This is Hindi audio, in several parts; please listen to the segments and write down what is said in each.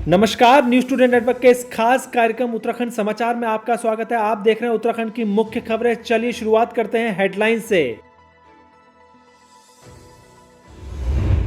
नमस्कार, न्यूज टुडे नेटवर्क के इस खास कार्यक्रम उत्तराखंड समाचार में आपका स्वागत है। आप देख रहे हैं उत्तराखंड की मुख्य खबरें। चलिए शुरुआत करते हैं हेडलाइन से।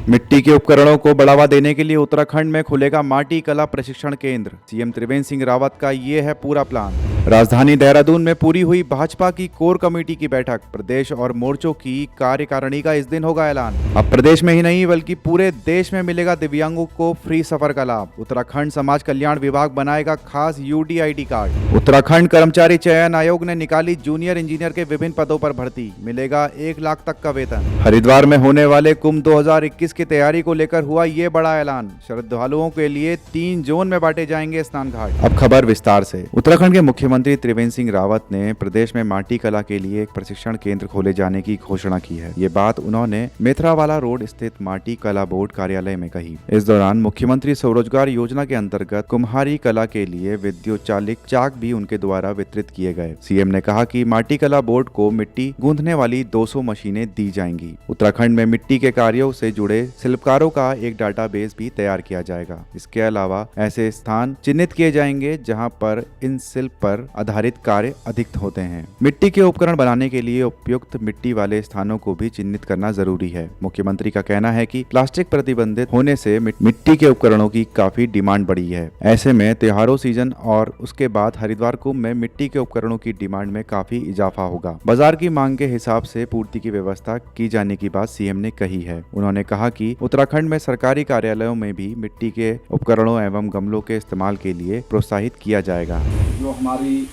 मिट्टी के उपकरणों को बढ़ावा देने के लिए उत्तराखंड में खुलेगा माटी कला प्रशिक्षण केंद्र। सीएम त्रिवेंद्र सिंह रावत का ये है पूरा प्लान। राजधानी देहरादून में पूरी हुई भाजपा की कोर कमेटी की बैठक। प्रदेश और मोर्चों की कार्यकारिणी का इस दिन होगा ऐलान। अब प्रदेश में ही नहीं बल्कि पूरे देश में मिलेगा दिव्यांगों को फ्री सफर का लाभ। उत्तराखंड समाज कल्याण विभाग बनाएगा खास यूडीआईडी कार्ड। उत्तराखंड कर्मचारी चयन आयोग ने निकाली जूनियर इंजीनियर के विभिन्न पदों पर भर्ती। मिलेगा 1 लाख तक का वेतन। हरिद्वार में होने वाले कुंभ 2021 की तैयारी को लेकर हुआ ये बड़ा ऐलान। श्रद्धालुओं के लिए 3 जोन में बांटे जाएंगे स्नान घाट। अब खबर विस्तार से। उत्तराखंड के मुख्यमंत्री त्रिवेंद्र सिंह रावत ने प्रदेश में माटी कला के लिए एक प्रशिक्षण केंद्र खोले जाने की घोषणा की है। ये बात उन्होंने मेथरावाला रोड स्थित माटी कला बोर्ड कार्यालय में कही। इस दौरान मुख्यमंत्री स्वरोजगार योजना के अंतर्गत कुम्हारी कला के लिए विद्युत चालित चाक भी उनके द्वारा वितरित किए गए। सीएम ने कहा कि माटी कला बोर्ड को मिट्टी गूंथने वाली 200 मशीनें दी जाएंगी। उत्तराखंड में मिट्टी के कार्यों से जुड़े शिल्पकारों का एक डाटाबेस भी तैयार किया जाएगा। इसके अलावा ऐसे स्थान चिन्हित किए जाएंगे जहां पर इन शिल्प पर आधारित कार्य अधिक होते हैं। मिट्टी के उपकरण बनाने के लिए उपयुक्त मिट्टी वाले स्थानों को भी चिन्हित करना जरूरी है। मुख्यमंत्री का कहना है कि प्लास्टिक प्रतिबंधित होने से मिट्टी के उपकरणों की काफी डिमांड बढ़ी है। ऐसे में त्योहारों सीजन और उसके बाद हरिद्वार कुंभ में मिट्टी के उपकरणों की डिमांड में काफी इजाफा होगा। बाजार की मांग के हिसाब से पूर्ति की व्यवस्था की जाने की बात सीएम ने कही है। उन्होंने कहा कि उत्तराखंड में सरकारी कार्यालयों में भी मिट्टी के उपकरणों एवं गमलों के इस्तेमाल के लिए प्रोत्साहित किया जाएगा। जो हमारी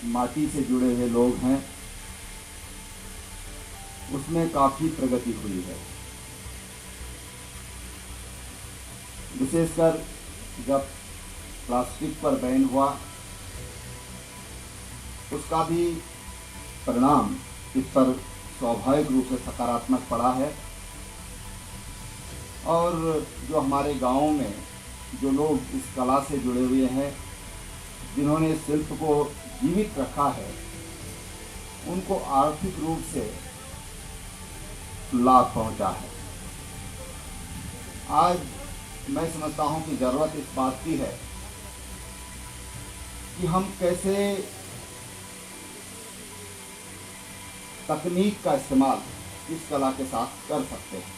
माटी से जुड़े हुए लोग हैं उसमें काफ़ी प्रगति हुई है। विशेषकर जब प्लास्टिक पर बैन हुआ उसका भी परिणाम इस पर स्वाभाविक रूप से सकारात्मक पड़ा है। और जो हमारे गांवों में जो लोग इस कला से जुड़े हुए हैं, जिन्होंने इस शिल्प को जीवित रखा है, उनको आर्थिक रूप से लाभ पहुंचा है। आज मैं समझता हूं कि ज़रूरत इस बात की है कि हम कैसे तकनीक का इस्तेमाल इस कला के साथ कर सकते हैं।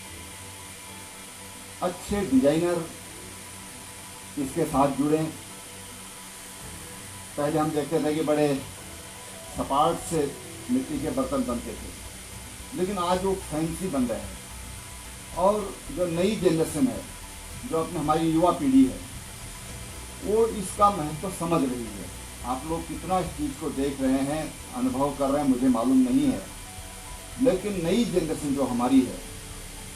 अच्छे डिजाइनर इसके साथ जुड़ें। पहले हम देखते थे कि बड़े सपाट से मिट्टी के बर्तन बनते थे, लेकिन आज वो फैंसी बन रहे हैं। और जो नई जनरेशन है, जो अपनी हमारी युवा पीढ़ी है, वो इसका महत्व समझ रही है। आप लोग कितना इस चीज़ को देख रहे हैं, अनुभव कर रहे हैं, मुझे मालूम नहीं है, लेकिन नई जनरेशन जो हमारी है,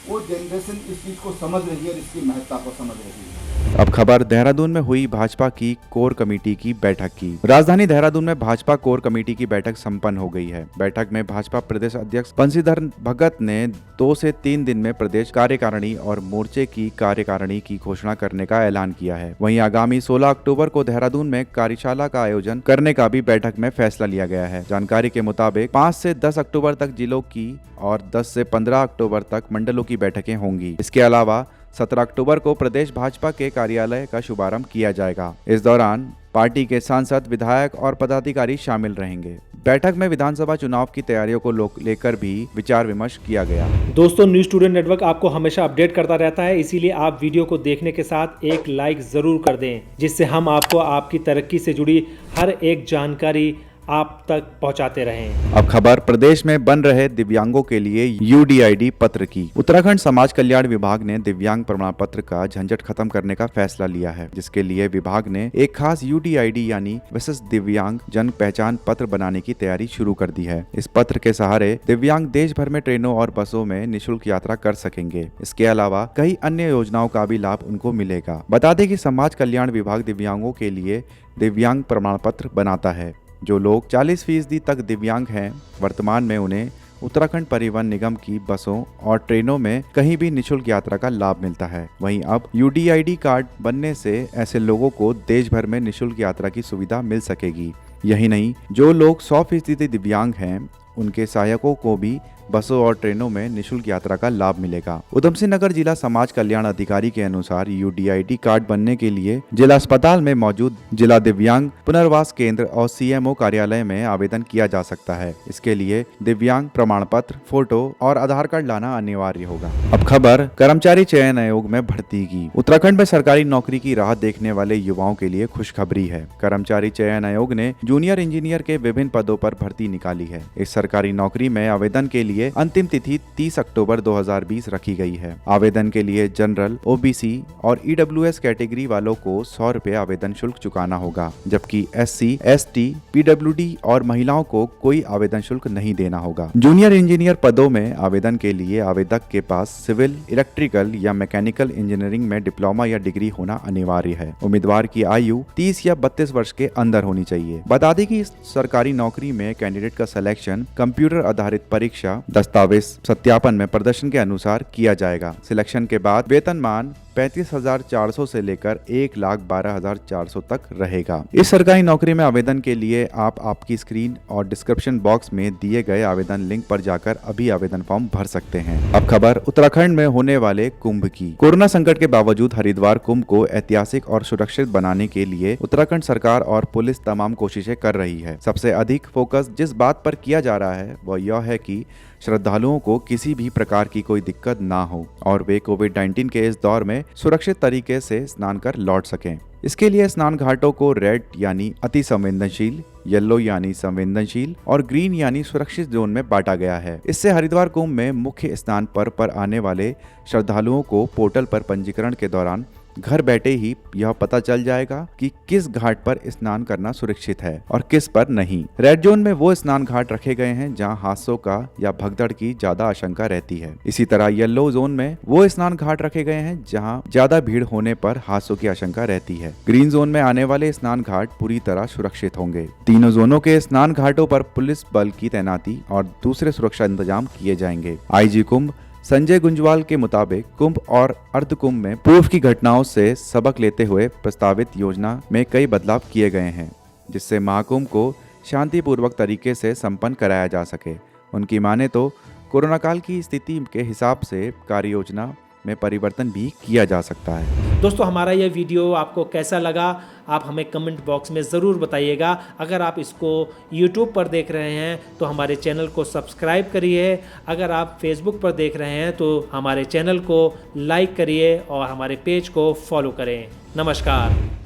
वो जनरेशन इस चीज़ को समझ रही है और इसकी महत्ता को समझ रही है। अब खबर देहरादून में हुई भाजपा की कोर कमेटी की बैठक की। राजधानी देहरादून में भाजपा कोर कमेटी की बैठक संपन्न हो गई है। बैठक में भाजपा प्रदेश अध्यक्ष बंशीधर भगत ने 2 से 3 दिन में प्रदेश कार्यकारिणी और मोर्चे की कार्यकारिणी की घोषणा करने का ऐलान किया है। वहीं आगामी 16 अक्टूबर को देहरादून में कार्यशाला का आयोजन करने का भी बैठक में फैसला लिया गया है। जानकारी के मुताबिक 5 से 10 अक्टूबर तक जिलों की और 10 से 15 अक्टूबर तक मंडलों की बैठकें होंगी। इसके अलावा 17 अक्टूबर को प्रदेश भाजपा के कार्यालय का शुभारंभ किया जाएगा। इस दौरान पार्टी के सांसद, विधायक और पदाधिकारी शामिल रहेंगे। बैठक में विधानसभा चुनाव की तैयारियों को लेकर भी विचार विमर्श किया गया। दोस्तों, न्यूज टुडे नेटवर्क आपको हमेशा अपडेट करता रहता है, इसीलिए आप वीडियो को देखने के साथ एक लाइक जरूर कर दें, जिससे हम आपको आपकी तरक्की से जुड़ी हर एक जानकारी आप तक पहुंचाते रहें। अब खबर प्रदेश में बन रहे दिव्यांगों के लिए यूडीआईडी पत्र की। उत्तराखंड समाज कल्याण विभाग ने दिव्यांग प्रमाण पत्र का झंझट खत्म करने का फैसला लिया है, जिसके लिए विभाग ने एक खास यूडीआईडी यानी विशिष्ट दिव्यांग जन पहचान पत्र बनाने की तैयारी शुरू कर दी है। इस पत्र के सहारे दिव्यांग देश भर में ट्रेनों और बसों में निःशुल्क यात्रा कर सकेंगे। इसके अलावा कई अन्य योजनाओं का भी लाभ उनको मिलेगा। बता दें कि समाज कल्याण विभाग दिव्यांगों के लिए दिव्यांग प्रमाण पत्र बनाता है। जो लोग 40% तक दिव्यांग हैं, वर्तमान में उन्हें उत्तराखंड परिवहन निगम की बसों और ट्रेनों में कहीं भी निःशुल्क यात्रा का लाभ मिलता है। वहीं अब यूडीआईडी कार्ड बनने से ऐसे लोगों को देश भर में निःशुल्क यात्रा की सुविधा मिल सकेगी। यही नहीं, जो लोग 100% दिव्यांग हैं, उनके सहायकों को भी बसों और ट्रेनों में निःशुल्क यात्रा का लाभ मिलेगा। उधम सिंह नगर जिला समाज कल्याण अधिकारी के अनुसार UDID कार्ड बनने के लिए जिला अस्पताल में मौजूद जिला दिव्यांग पुनर्वास केंद्र और CMO कार्यालय में आवेदन किया जा सकता है। इसके लिए दिव्यांग प्रमाण पत्र, फोटो और आधार कार्ड लाना अनिवार्य होगा। अब खबर कर्मचारी चयन आयोग में भर्ती की। उत्तराखंड में सरकारी नौकरी की राह देखने वाले युवाओं के लिए खुशखबरी है। कर्मचारी चयन आयोग ने जूनियर इंजीनियर के विभिन्न पदों पर भर्ती निकाली है। इस सरकारी नौकरी में आवेदन के लिए अंतिम तिथि 30 अक्टूबर 2020 रखी गई है। आवेदन के लिए जनरल, OBC और EWS कैटेगरी वालों को 100 रुपए आवेदन शुल्क चुकाना होगा, जबकि SC, ST, PWD और महिलाओं को कोई आवेदन शुल्क नहीं देना होगा। जूनियर इंजीनियर पदों में आवेदन के लिए आवेदक के पास सिविल, इलेक्ट्रिकल या मैकेनिकल इंजीनियरिंग में डिप्लोमा या डिग्री होना अनिवार्य है। उम्मीदवार की आयु 30 या 32 वर्ष के अंदर होनी चाहिए। बता दें कि इस सरकारी नौकरी में कैंडिडेट का सिलेक्शन कंप्यूटर आधारित परीक्षा, दस्तावेज सत्यापन में प्रदर्शन के अनुसार किया जाएगा। सिलेक्शन के बाद वेतनमान 35,400 से लेकर 1,12,400 तक रहेगा। इस सरकारी नौकरी में आवेदन के लिए आप आपकी स्क्रीन और डिस्क्रिप्शन बॉक्स में दिए गए आवेदन लिंक पर जाकर अभी आवेदन फॉर्म भर सकते हैं। अब खबर उत्तराखंड में होने वाले कुंभ की। कोरोना संकट के बावजूद हरिद्वार कुंभ को ऐतिहासिक और सुरक्षित बनाने के लिए उत्तराखंड सरकार और पुलिस तमाम कोशिशें कर रही है। सबसे अधिक फोकस जिस बात पर किया जा रहा है वह यह है कि श्रद्धालुओं को किसी भी प्रकार की कोई दिक्कत ना हो और वे कोविड-19 के इस दौर में सुरक्षित तरीके से स्नान कर लौट सकें। इसके लिए स्नान घाटों को रेड यानी अति संवेदनशील, येलो यानी संवेदनशील और ग्रीन यानी सुरक्षित जोन में बांटा गया है। इससे हरिद्वार कुंभ में मुख्य स्नान पर्व पर आने वाले श्रद्धालुओं को पोर्टल पर पंजीकरण के दौरान घर बैठे ही यह पता चल जाएगा कि किस घाट पर स्नान करना सुरक्षित है और किस पर नहीं। रेड जोन में वो स्नान घाट रखे गए हैं जहां हादसों का या भगदड़ की ज्यादा आशंका रहती है। इसी तरह येलो जोन में वो स्नान घाट रखे गए हैं जहां ज्यादा भीड़ होने पर हादसों की आशंका रहती है। ग्रीन जोन में आने वाले स्नान घाट पूरी तरह सुरक्षित होंगे। तीनों जोनों के स्नान घाटों पर पुलिस बल की तैनाती और दूसरे सुरक्षा इंतजाम किए जाएंगे। IG कुंभ संजय गुंजवाल के मुताबिक कुंभ और अर्ध कुंभ में पूर्व की घटनाओं से सबक लेते हुए प्रस्तावित योजना में कई बदलाव किए गए हैं, जिससे महाकुंभ को शांतिपूर्वक तरीके से संपन्न कराया जा सके। उनकी माने तो कोरोना काल की स्थिति के हिसाब से कार्य योजना में परिवर्तन भी किया जा सकता है। दोस्तों, हमारा यह वीडियो आपको कैसा लगा आप हमें कमेंट बॉक्स में ज़रूर बताइएगा। अगर आप इसको YouTube पर देख रहे हैं तो हमारे चैनल को सब्सक्राइब करिए। अगर आप Facebook पर देख रहे हैं तो हमारे चैनल को लाइक करिए और हमारे पेज को फॉलो करें। नमस्कार।